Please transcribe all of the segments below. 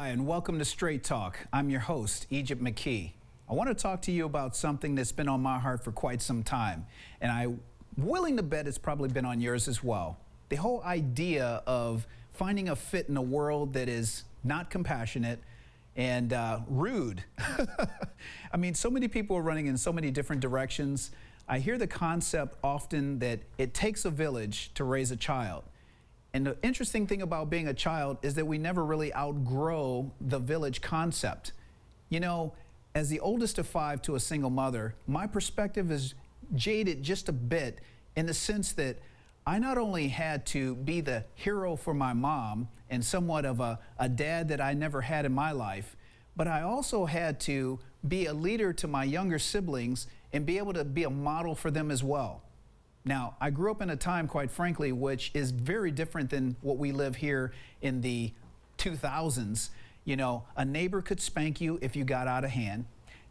Hi, and welcome to Straight Talk. I'm your host, Egypt McKee. I want to talk to you about something that's been on my heart for quite some time, and I'm willing to bet it's probably been on yours as well. The whole idea of finding a fit in a world that is not compassionate and rude. I mean, so many people are running in so many different directions. I hear the concept often that it takes a village to raise a child. And the interesting thing about being a child is that we never really outgrow the village concept. You know, as the oldest of five to a single mother, my perspective is jaded just a bit in the sense that I not only had to be the hero for my mom and somewhat of a dad that I never had in my life, but I also had to be a leader to my younger siblings and be able to be a model for them as well. Now, I grew up in a time, quite frankly, which is very different than what we live here in the 2000s. You know, a neighbor could spank you if you got out of hand.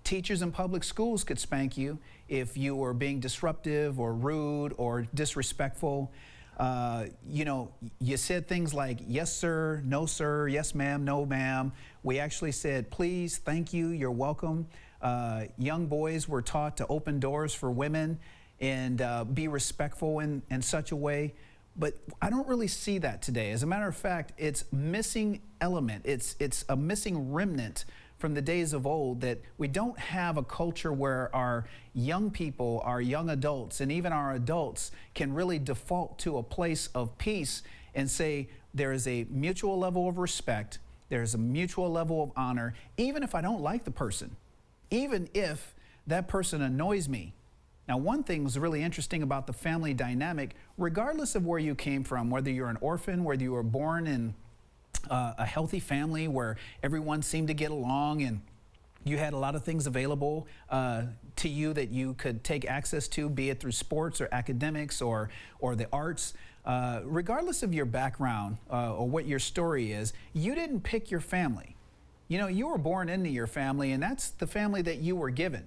Teachers in public schools could spank you if you were being disruptive or rude or disrespectful. You know, you said things like, yes, sir, no, sir, yes, ma'am, no, ma'am. We actually said, please, thank you, you're welcome. Young boys were taught to open doors for women and be respectful in such a way. But I don't really see that today. As a matter of fact, it's missing element. It's a missing remnant from the days of old, that we don't have a culture where our young people, our young adults, and even our adults can really default to a place of peace and say there is a mutual level of respect, there's a mutual level of honor, even if I don't like the person, even if that person annoys me. Now, one thing was really interesting about the family dynamic, regardless of where you came from, whether you're an orphan, whether you were born in a healthy family where everyone seemed to get along and you had a lot of things available to you that you could take access to, be it through sports or academics or the arts. Regardless of your background or what your story is, you didn't pick your family. You know, you were born into your family, and that's the family that you were given.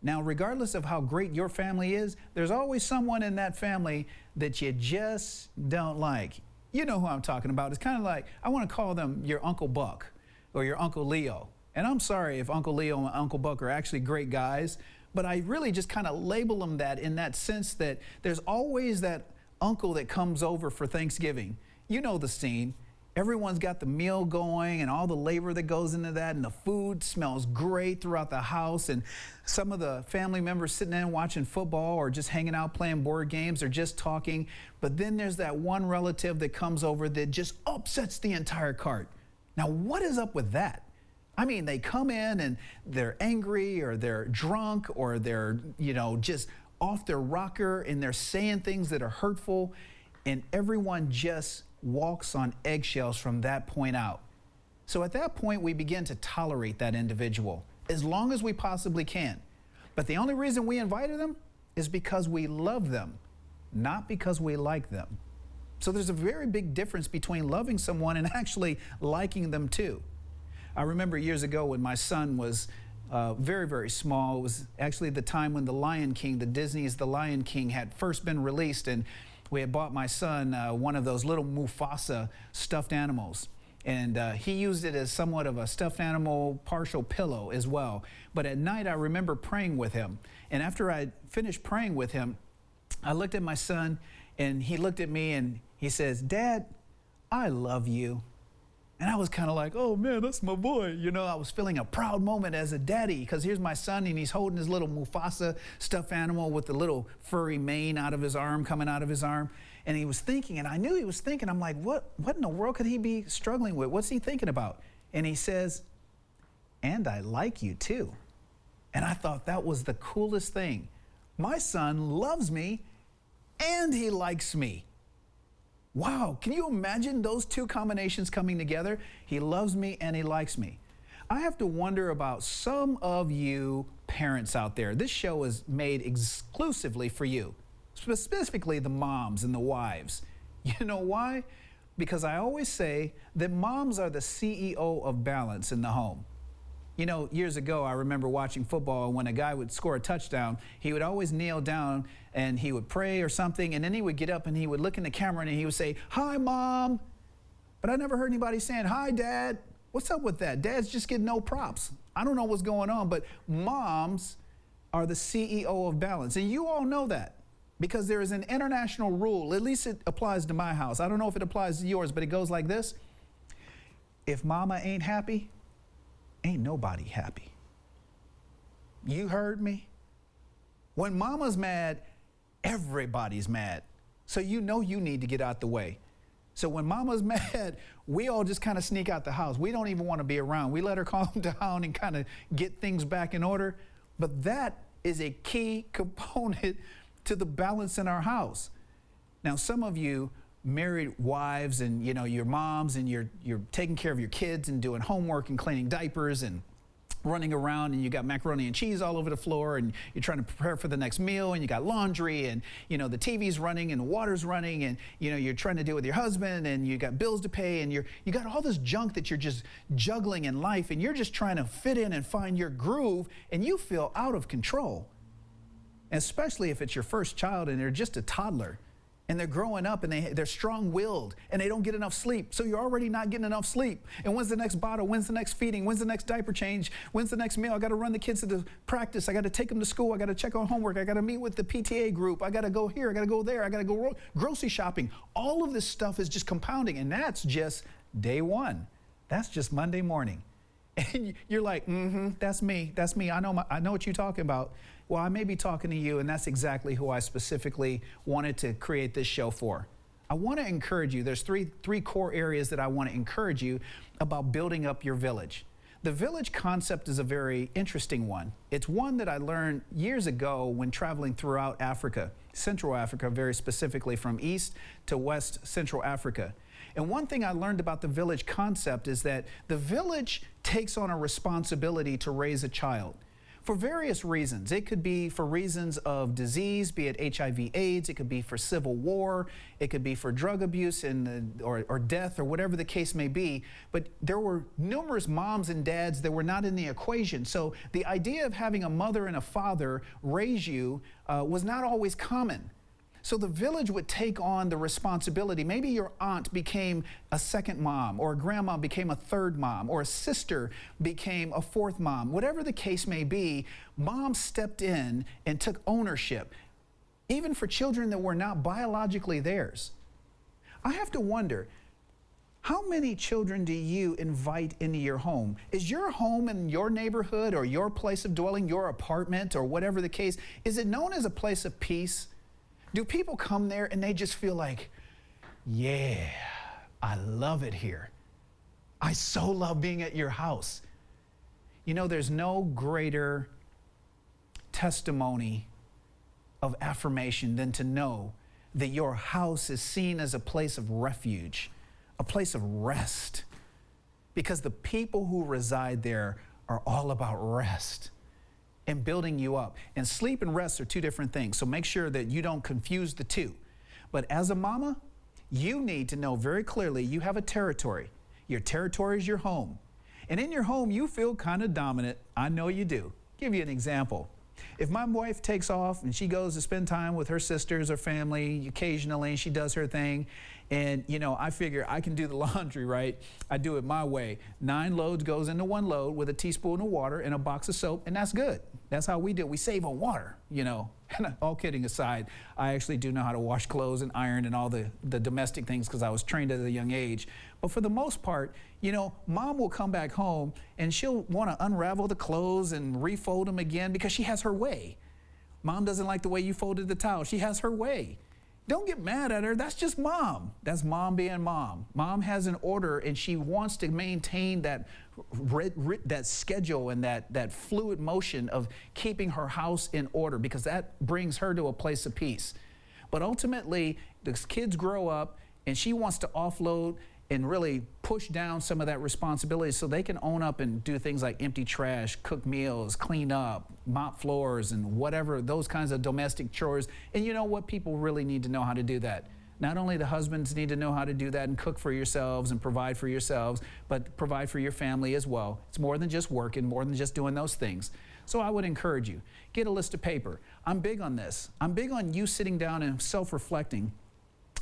Now, regardless of how great your family is, there's always someone in that family that you just don't like. You know who I'm talking about. It's kind of like, I want to call them your Uncle Buck or your Uncle Leo. And I'm sorry if Uncle Leo and Uncle Buck are actually great guys, but I really just kind of label them that in that sense that there's always that uncle that comes over for Thanksgiving. You know the scene. Everyone's got the meal going and all the labor that goes into that, and the food smells great throughout the house, and some of the family members sitting in watching football or just hanging out playing board games or just talking. But then there's that one relative that comes over that just upsets the entire cart. Now, what is up with that? I mean, they come in and they're angry or they're drunk or they're, you know, just off their rocker and they're saying things that are hurtful, and everyone just walks on eggshells from that point out. So at that point, we begin to tolerate that individual as long as we possibly can. But the only reason we invited them is because we love them, not because we like them. So there's a very big difference between loving someone and actually liking them too. I remember years ago when my son was very, very small. It was actually the time when The Lion King, the Disney's The Lion King, had first been released, and we had bought my son one of those little Mufasa stuffed animals. And he used it as somewhat of a stuffed animal partial pillow as well. But at night, I remember praying with him. And after I finished praying with him, I looked at my son and he looked at me and he says, "Dad, I love you." And I was kind of like, oh man, that's my boy. You know, I was feeling a proud moment as a daddy, because here's my son and he's holding his little Mufasa stuffed animal with the little furry mane out of his arm, coming out of his arm. And he was thinking, and I knew he was thinking, I'm like, what in the world could he be struggling with? What's he thinking about? And he says, "And I like you too." And I thought that was the coolest thing. My son loves me and he likes me. Wow, can you imagine those two combinations coming together? He loves me and he likes me. I have to wonder about some of you parents out there. This show is made exclusively for you, specifically the moms and the wives. You know why? Because I always say that moms are the CEO of balance in the home. You know, years ago, I remember watching football, and when a guy would score a touchdown, he would always kneel down and he would pray or something, and then he would get up and he would look in the camera and he would say, "Hi, Mom." But I never heard anybody saying, "Hi, Dad." What's up with that? Dads just get no props. I don't know what's going on, but moms are the CEO of balance. And you all know that because there is an international rule. At least it applies to my house. I don't know if it applies to yours, but it goes like this. If mama ain't happy, ain't nobody happy. You heard me? When mama's mad, everybody's mad. So you know you need to get out the way. So when mama's mad, we all just kind of sneak out the house. We don't even want to be around. We let her calm down and kind of get things back in order. But that is a key component to the balance in our house. Now, some of you married wives and your moms, and you're taking care of your kids and doing homework and cleaning diapers and running around, and you got macaroni and cheese all over the floor, and you're trying to prepare for the next meal, and you got laundry, and the TV's running and the water's running, and you're trying to deal with your husband, and you got bills to pay, and you got all this junk that you're just juggling in life, and you're just trying to fit in and find your groove, and you feel out of control. Especially if it's your first child and they're just a toddler. And they're growing up and they're strong-willed and they don't get enough sleep. So you're already not getting enough sleep. And when's the next bottle? When's the next feeding? When's the next diaper change? When's the next meal? I got to run the kids to the practice. I got to take them to school. I got to check on homework. I got to meet with the PTA group. I got to go here. I got to go there. I got to go grocery shopping. All of this stuff is just compounding. And that's just day one. That's just Monday morning. And you're like, that's me. That's me. I know what you're talking about. Well, I may be talking to you, and that's exactly who I specifically wanted to create this show for. I want to encourage you. There's three core areas that I want to encourage you about building up your village. The village concept is a very interesting one. It's one that I learned years ago when traveling throughout Africa, Central Africa, very specifically from East to West Central Africa. And one thing I learned about the village concept is that the village takes on a responsibility to raise a child for various reasons. It could be for reasons of disease, be it HIV/AIDS. It could be for civil war. It could be for drug abuse or death or whatever the case may be. But there were numerous moms and dads that were not in the equation. So the idea of having a mother and a father raise you was not always common. So the village would take on the responsibility. Maybe your aunt became a second mom, or a grandma became a third mom, or a sister became a fourth mom. Whatever the case may be, mom stepped in and took ownership, even for children that were not biologically theirs. I have to wonder, how many children do you invite into your home? Is your home in your neighborhood or your place of dwelling, your apartment or whatever the case, is it known as a place of peace? Do people come there and they just feel like, yeah, I love it here. I so love being at your house. There's no greater testimony of affirmation than to know that your house is seen as a place of refuge, a place of rest, because the people who reside there are all about rest and building you up. And sleep and rest are two different things, so make sure that you don't confuse the two. But as a mama, you need to know very clearly you have a territory. Your territory is your home. And in your home, you feel kind of dominant. I know you do. Give you an example. If my wife takes off and she goes to spend time with her sisters or family occasionally, and she does her thing, and I figure I can do the laundry, right? I do it my way. 9 loads goes into 1 load with a teaspoon of water and a box of soap, and that's good. That's how we do it. We save on water, And all kidding aside, I actually do know how to wash clothes and iron and all the domestic things because I was trained at a young age. But for the most part, mom will come back home and she'll want to unravel the clothes and refold them again because she has her way. Mom doesn't like the way you folded the towel. She has her way. Don't get mad at her. That's just mom. That's mom being mom. Mom has an order and she wants to maintain that schedule and that fluid motion of keeping her house in order because that brings her to a place of peace. But ultimately, the kids grow up and she wants to offload and really push down some of that responsibility so they can own up and do things like empty trash, cook meals, clean up, mop floors, and whatever, those kinds of domestic chores. And you know what? People really need to know how to do that. Not only the husbands need to know how to do that and cook for yourselves and provide for yourselves, but provide for your family as well. It's more than just working, more than just doing those things. So I would encourage you, get a list of paper. I'm big on this. I'm big on you sitting down and self-reflecting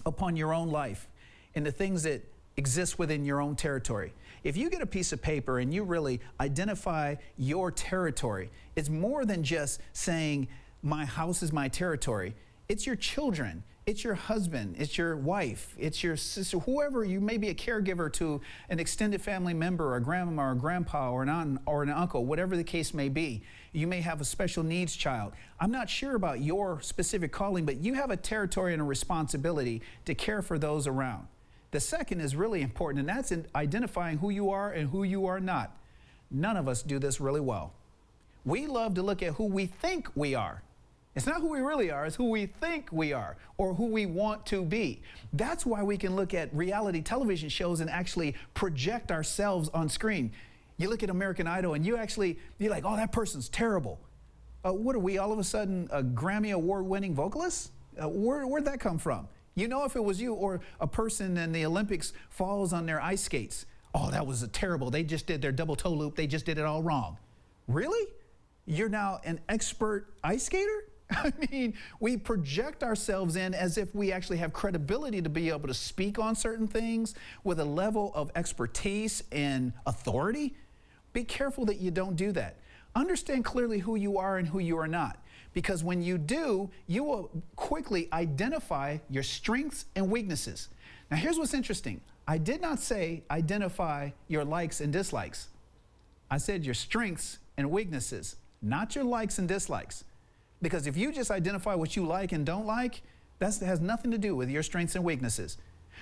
upon your own life and the things that exists within your own territory. If you get a piece of paper and you really identify your territory, it's more than just saying, my house is my territory. It's your children, it's your husband, it's your wife, it's your sister, whoever. You may be a caregiver to an extended family member, or a grandma or a grandpa or an aunt or an uncle, whatever the case may be. You may have a special needs child. I'm not sure about your specific calling, but you have a territory and a responsibility to care for those around. The second is really important, and that's in identifying who you are and who you are not. None of us do this really well. We love to look at who we think we are. It's not who we really are, it's who we think we are or who we want to be. That's why we can look at reality television shows and actually project ourselves on screen. You look at American Idol and you're like, oh, that person's terrible. What are we, all of a sudden, a Grammy Award-winning vocalist? Where'd that come from? You know, if it was you or a person in the Olympics falls on their ice skates, oh, that was terrible. They just did their double toe loop. They just did it all wrong. Really? You're now an expert ice skater? I mean, we project ourselves in as if we actually have credibility to be able to speak on certain things with a level of expertise and authority. Be careful that you don't do that. Understand clearly who you are and who you are not. Because when you do, you will quickly identify your strengths and weaknesses. Now, here's what's interesting. I did not say identify your likes and dislikes. I said your strengths and weaknesses, not your likes and dislikes. Because if you just identify what you like and don't like, that has nothing to do with your strengths and weaknesses.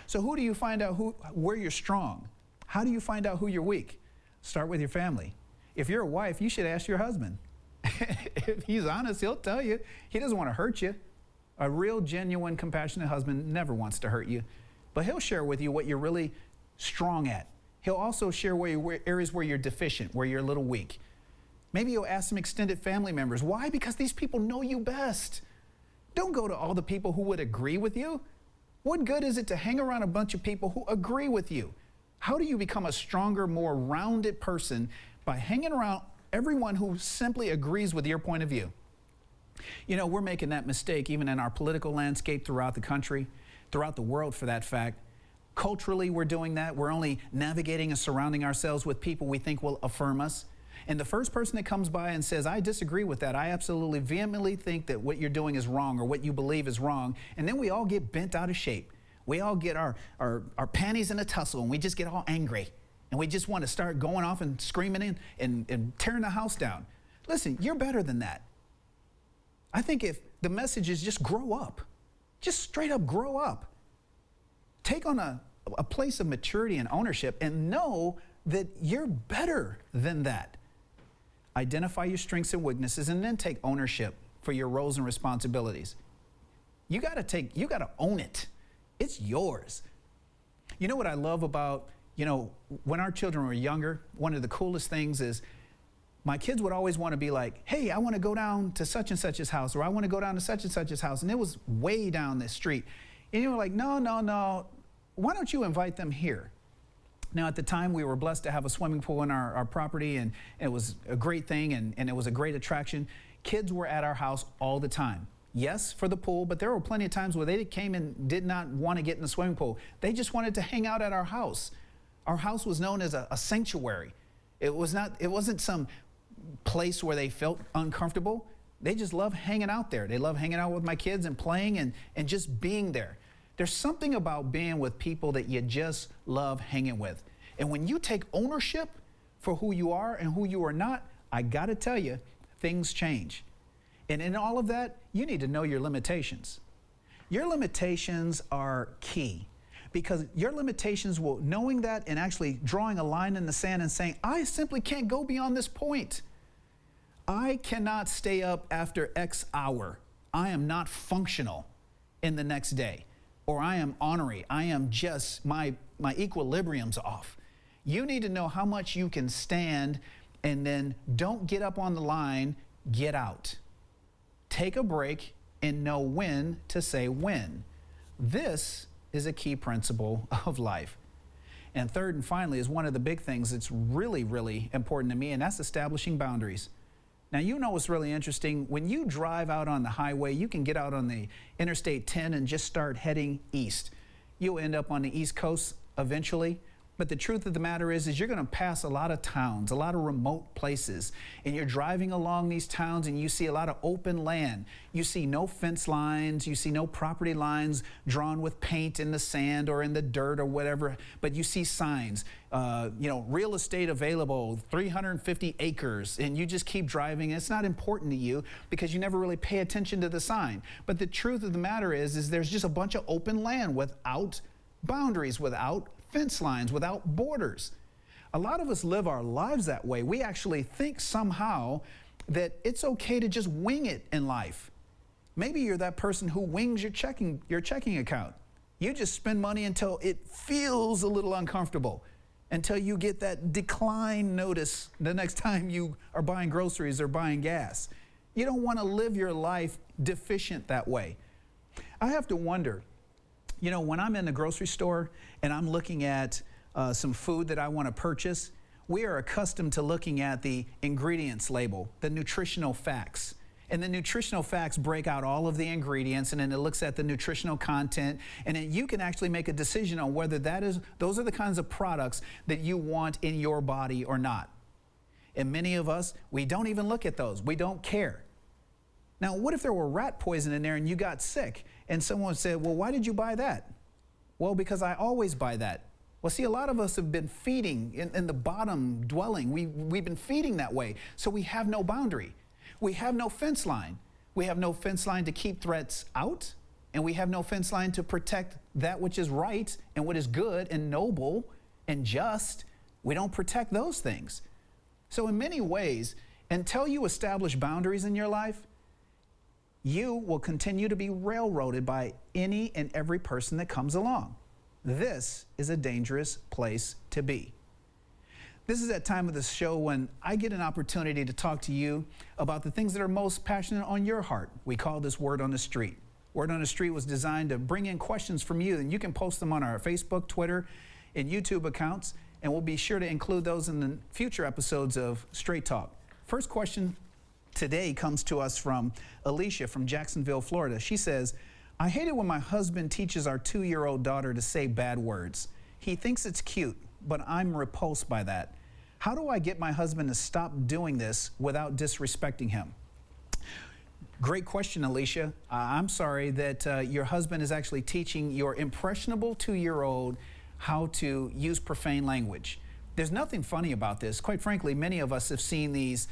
So who do you find out where you're strong? How do you find out who you're weak? Start with your family. If you're a wife, you should ask your husband. If he's honest, he'll tell you. He doesn't want to hurt you. A real, genuine, compassionate husband never wants to hurt you. But he'll share with you what you're really strong at. He'll also share areas where you're deficient, where you're a little weak. Maybe you'll ask some extended family members. Why? Because these people know you best. Don't go to all the people who would agree with you. What good is it to hang around a bunch of people who agree with you? How do you become a stronger, more rounded person? By hanging around everyone who simply agrees with your point of view. You know, we're making that mistake even in our political landscape throughout the country, throughout the world for that fact. Culturally, we're doing that. We're only navigating and surrounding ourselves with people we think will affirm us. And the first person that comes by and says, I disagree with that, I absolutely vehemently think that what you're doing is wrong or what you believe is wrong, and then we all get bent out of shape. We all get our panties in a tussle, and we just get all angry. And we just want to start going off and screaming and tearing the house down. Listen, you're better than that. I think if the message is just grow up, just straight up grow up. Take on a place of maturity and ownership and know that you're better than that. Identify your strengths and weaknesses and then take ownership for your roles and responsibilities. You gotta own it. It's yours. You know what I love about, when our children were younger, one of the coolest things is my kids would always want to be like, hey, I want to go down to such and such's house, or I want to go down to such and such's house. And it was way down the street. And you were like, no, why don't you invite them here? Now, at the time, we were blessed to have a swimming pool in our property, and it was a great thing, and it was a great attraction. Kids were at our house all the time. Yes, for the pool, but there were plenty of times where they came and did not want to get in the swimming pool. They just wanted to hang out at our house. Our house was known as a sanctuary. It wasn't some place where they felt uncomfortable. They just loved hanging out there. They loved hanging out with my kids and playing and just being there. There's something about being with people that you just love hanging with. And when you take ownership for who you are and who you are not, I gotta tell you, things change. And in all of that, you need to know your limitations. Your limitations are key, because your limitations will, knowing that and actually drawing a line in the sand and saying, I simply can't go beyond this point. I cannot stay up after X hour. I am not functional in the next day. Or I am ornery. I am just, my equilibrium's off. You need to know how much you can stand, and then don't get up on the line, get out. Take a break and know when to say when. This is a key principle of life. And third and finally is one of the big things that's really, really important to me, and that's establishing boundaries. Now, you know what's really interesting? When you drive out on the highway, you can get out on the Interstate 10 and just start heading east. You'll end up on the East Coast eventually. But the truth of the matter is you're going to pass a lot of towns, a lot of remote places, and you're driving along these towns and you see a lot of open land. You see no fence lines, you see no property lines drawn with paint in the sand or in the dirt or whatever, but you see signs, real estate available, 350 acres, and you just keep driving. It's not important to you because you never really pay attention to the sign. But the truth of the matter is there's just a bunch of open land without boundaries, without fence lines, without borders. A lot of us live our lives that way. We actually think somehow that it's okay to just wing it in life. Maybe you're that person who wings your checking account. You just spend money until it feels a little uncomfortable, until you get that decline notice the next time you are buying groceries or buying gas. You don't want to live your life deficient that way. I have to wonder, when I'm in the grocery store and I'm looking at some food that I want to purchase, we are accustomed to looking at the ingredients label, the nutritional facts. And the nutritional facts break out all of the ingredients, and then it looks at the nutritional content, and then you can actually make a decision on whether those are the kinds of products that you want in your body or not. And many of us, we don't even look at those. We don't care. Now, what if there were rat poison in there and you got sick and someone said, well, why did you buy that? Well, because I always buy that. Well, see, a lot of us have been feeding in the bottom dwelling. We've been feeding that way, so we have no boundary. We have no fence line. We have no fence line to keep threats out, and we have no fence line to protect that which is right and what is good and noble and just. We don't protect those things. So in many ways, until you establish boundaries in your life, you will continue to be railroaded by any and every person that comes along. This is a dangerous place to be. This is that time of the show when I get an opportunity to talk to you about the things that are most passionate on your heart. We call this Word on the Street. Word on the Street was designed to bring in questions from you, and you can post them on our Facebook, Twitter, and YouTube accounts, and we'll be sure to include those in the future episodes of Straight Talk. First question today comes to us from Alicia from Jacksonville, Florida. She says, I hate it when my husband teaches our 2-year-old daughter to say bad words. He thinks it's cute, but I'm repulsed by that. How do I get my husband to stop doing this without disrespecting him? Great question, Alicia. I'm sorry that your husband is actually teaching your impressionable 2-year-old how to use profane language. There's nothing funny about this. Quite frankly, many of us have seen these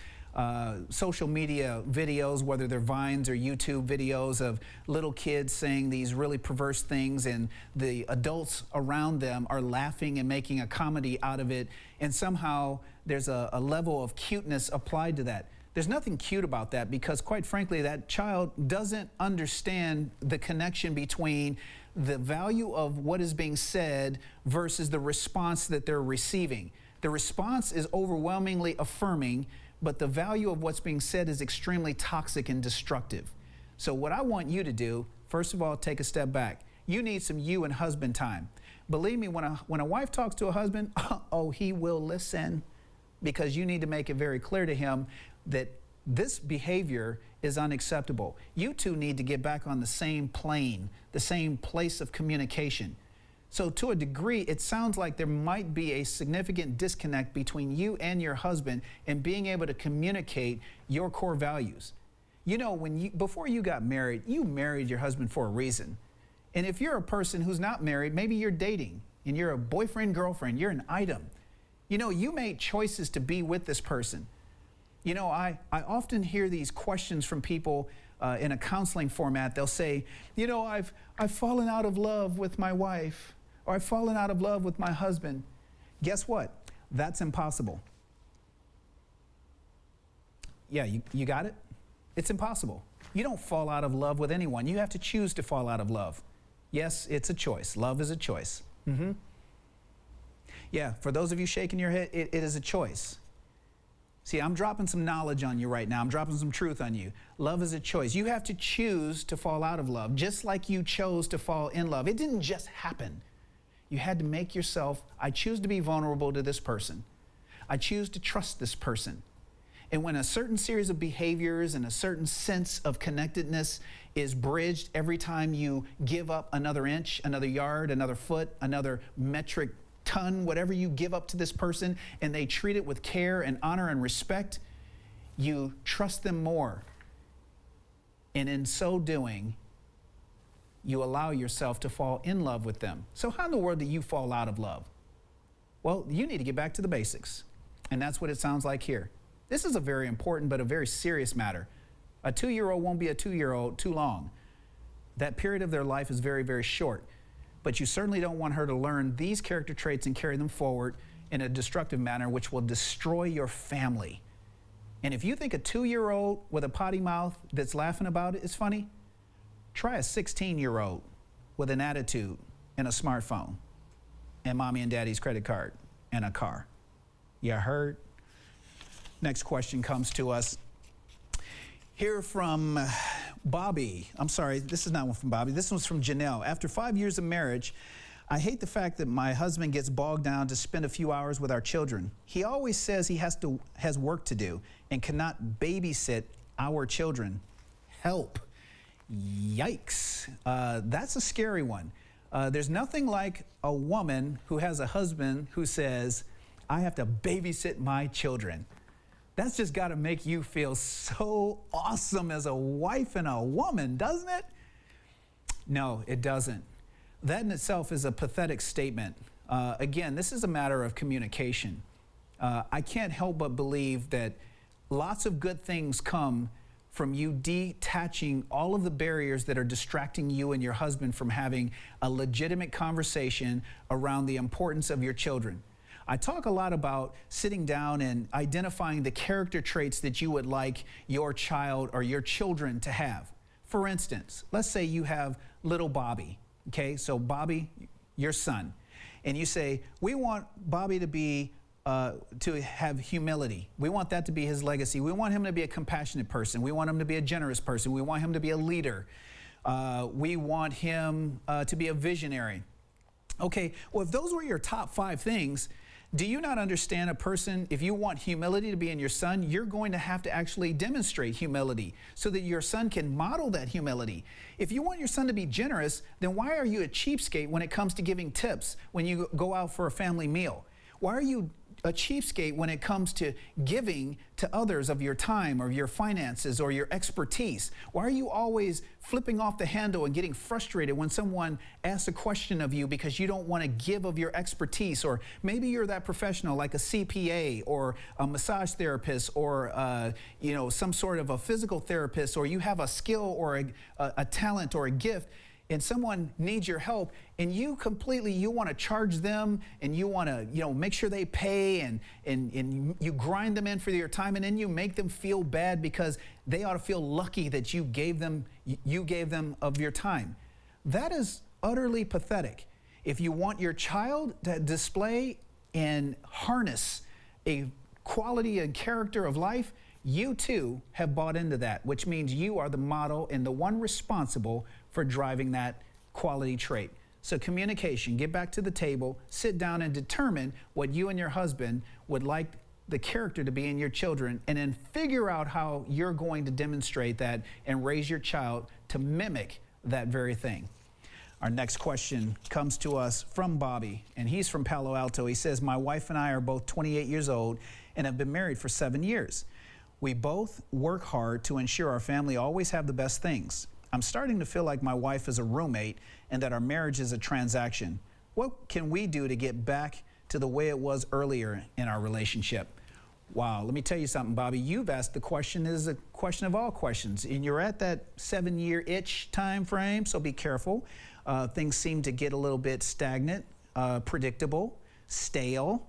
social media videos, whether they're Vines or YouTube videos of little kids saying these really perverse things, and the adults around them are laughing and making a comedy out of it, and somehow there's a level of cuteness applied to that. There's nothing cute about that because, quite frankly, that child doesn't understand the connection between the value of what is being said versus the response that they're receiving. The response is overwhelmingly affirming, but the value of what's being said is extremely toxic and destructive. So what I want you to do, first of all, take a step back. You need some you and husband time. Believe me, when a wife talks to a husband, oh, he will listen, because you need to make it very clear to him that this behavior is unacceptable. You two need to get back on the same plane, the same place of communication. So to a degree, it sounds like there might be a significant disconnect between you and your husband in being able to communicate your core values. You know, before you got married, you married your husband for a reason. And if you're a person who's not married, maybe you're dating and you're a boyfriend, girlfriend, you're an item. You know, you made choices to be with this person. You know, I often hear these questions from people in a counseling format. They'll say, you know, I've fallen out of love with my wife, or I've fallen out of love with my husband. Guess what? That's impossible. Yeah, you got it? It's impossible. You don't fall out of love with anyone. You have to choose to fall out of love. Yes, it's a choice. Love is a choice. Yeah, for those of you shaking your head, it is a choice. See, I'm dropping some knowledge on you right now. I'm dropping some truth on you. Love is a choice. You have to choose to fall out of love, just like you chose to fall in love. It didn't just happen. You had to make yourself, I choose to be vulnerable to this person. I choose to trust this person. And when a certain series of behaviors and a certain sense of connectedness is bridged every time you give up another inch, another yard, another foot, another metric ton, whatever you give up to this person, and they treat it with care and honor and respect, you trust them more. And in so doing, you allow yourself to fall in love with them. So how in the world do you fall out of love? Well, you need to get back to the basics. And that's what it sounds like here. This is a very important but a very serious matter. A 2-year-old won't be a 2-year-old too long. That period of their life is very, very short. But you certainly don't want her to learn these character traits and carry them forward in a destructive manner, which will destroy your family. And if you think a 2-year-old with a potty mouth that's laughing about it is funny, try a 16-year-old with an attitude and a smartphone and mommy and daddy's credit card and a car. You heard? Next question comes to us here from Bobby. I'm sorry, this is not one from Bobby. This one's from Janelle. After 5 years of marriage, I hate the fact that my husband gets bogged down to spend a few hours with our children. He always says he has work to do and cannot babysit our children. Help. Yikes. That's a scary one. There's nothing like a woman who has a husband who says, I have to babysit my children. That's just got to make you feel so awesome as a wife and a woman, doesn't it? No, it doesn't. That in itself is a pathetic statement. Again, this is a matter of communication. I can't help but believe that lots of good things come from you detaching all of the barriers that are distracting you and your husband from having a legitimate conversation around the importance of your children. I talk a lot about sitting down and identifying the character traits that you would like your child or your children to have. For instance, let's say you have little Bobby, okay? So Bobby, your son, and you say, we want Bobby to be to have humility. We want that to be his legacy. We want him to be a compassionate person. We want him to be a generous person. We want him to be a leader. We want him to be a visionary. Okay, well, if those were your top 5 things, do you not understand a person, if you want humility to be in your son, you're going to have to actually demonstrate humility so that your son can model that humility. If you want your son to be generous, then why are you a cheapskate when it comes to giving tips when you go out for a family meal? Why are you a cheapskate when it comes to giving to others of your time or your finances or your expertise? Why are you always flipping off the handle and getting frustrated when someone asks a question of you because you don't want to give of your expertise? Or maybe you're that professional like a CPA or a massage therapist or some sort of a physical therapist, or you have a skill or a talent or a gift, and someone needs your help, and you want to charge them, and you want to, make sure they pay, and you grind them in for your time, and then you make them feel bad because they ought to feel lucky that you gave them of your time. That is utterly pathetic. If you want your child to display and harness a quality and character of life, you too have bought into that, which means you are the model and the one responsible for driving that quality trait. So communication, get back to the table, sit down and determine what you and your husband would like the character to be in your children, and then figure out how you're going to demonstrate that and raise your child to mimic that very thing. Our next question comes to us from Bobby, and he's from Palo Alto. He says, my wife and I are both 28 years old and have been married for 7 years. We both work hard to ensure our family always have the best things. I'm starting to feel like my wife is a roommate and that our marriage is a transaction. What can we do to get back to the way it was earlier in our relationship? Wow, let me tell you something, Bobby. You've asked the question that is a question of all questions, and you're at that 7-year-ish time frame, so be careful. Things seem to get a little bit stagnant, predictable, stale,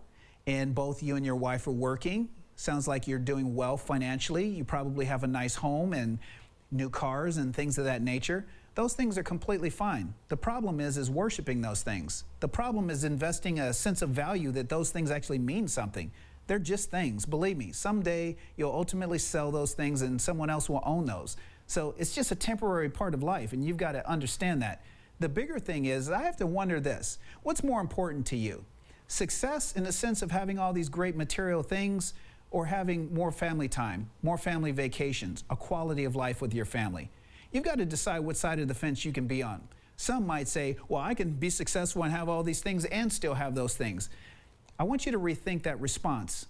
and both you and your wife are working. Sounds like you're doing well financially. You probably have a nice home and new cars and things of that nature. Those things are completely fine. The problem is worshiping those things. The problem is investing a sense of value that those things actually mean something. They're just things. Believe me, someday you'll ultimately sell those things and someone else will own those. So it's just a temporary part of life, and you've got to understand that. The bigger thing is, I have to wonder this: what's more important to you? Success in the sense of having all these great material things, or having more family time, more family vacations, a quality of life with your family? You've got to decide what side of the fence you can be on. Some might say, well, I can be successful and have all these things and still have those things. I want you to rethink that response.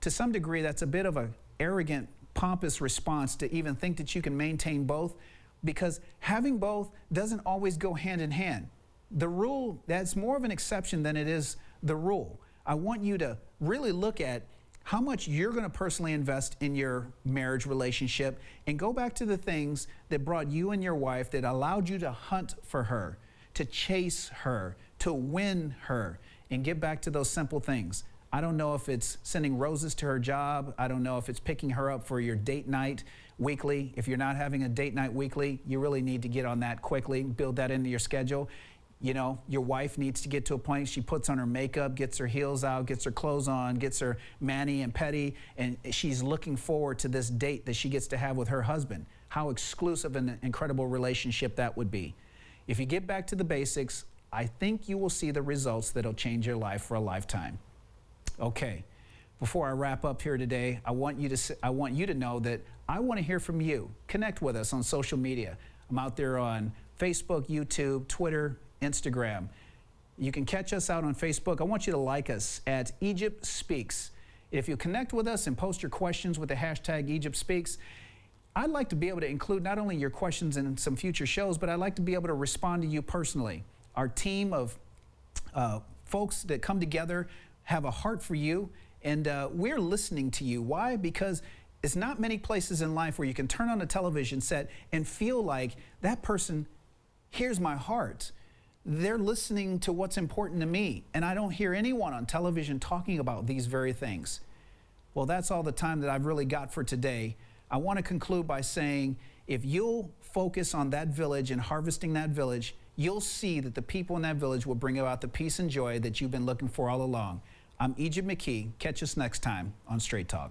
To some degree, that's a bit of an arrogant, pompous response to even think that you can maintain both, because having both doesn't always go hand in hand. The rule, that's more of an exception than it is the rule. I want you to really look at how much you're going to personally invest in your marriage relationship and go back to the things that brought you and your wife, that allowed you to hunt for her, to chase her, to win her, and get back to those simple things. I don't know if it's sending roses to her job. I don't know if it's picking her up for your date night weekly. If you're not having a date night weekly, you really need to get on that quickly, build that into your schedule. You know, your wife needs to get to a point she puts on her makeup, gets her heels out, gets her clothes on, gets her mani and pedi, and she's looking forward to this date that she gets to have with her husband. How exclusive and incredible relationship that would be. If you get back to the basics, I think you will see the results that'll change your life for a lifetime. Okay, before I wrap up here today, I want you to know that I want to hear from you. Connect with us on social media. I'm out there on Facebook, YouTube, Twitter, Instagram. You can catch us out on Facebook. I want you to like us at Egypt Speaks. If you connect with us and post your questions with the hashtag Egypt Speaks, I'd like to be able to include not only your questions in some future shows, but I'd like to be able to respond to you personally. Our team of folks that come together have a heart for you, and we're listening to you. Why? Because it's not many places in life where you can turn on a television set and feel like that person hears my heart. They're listening to what's important to me, and I don't hear anyone on television talking about these very things. Well, that's all the time that I've really got for today. I want to conclude by saying, if you'll focus on that village and harvesting that village, you'll see that the people in that village will bring about the peace and joy that you've been looking for all along. I'm Egypt McKee. Catch us next time on Straight Talk.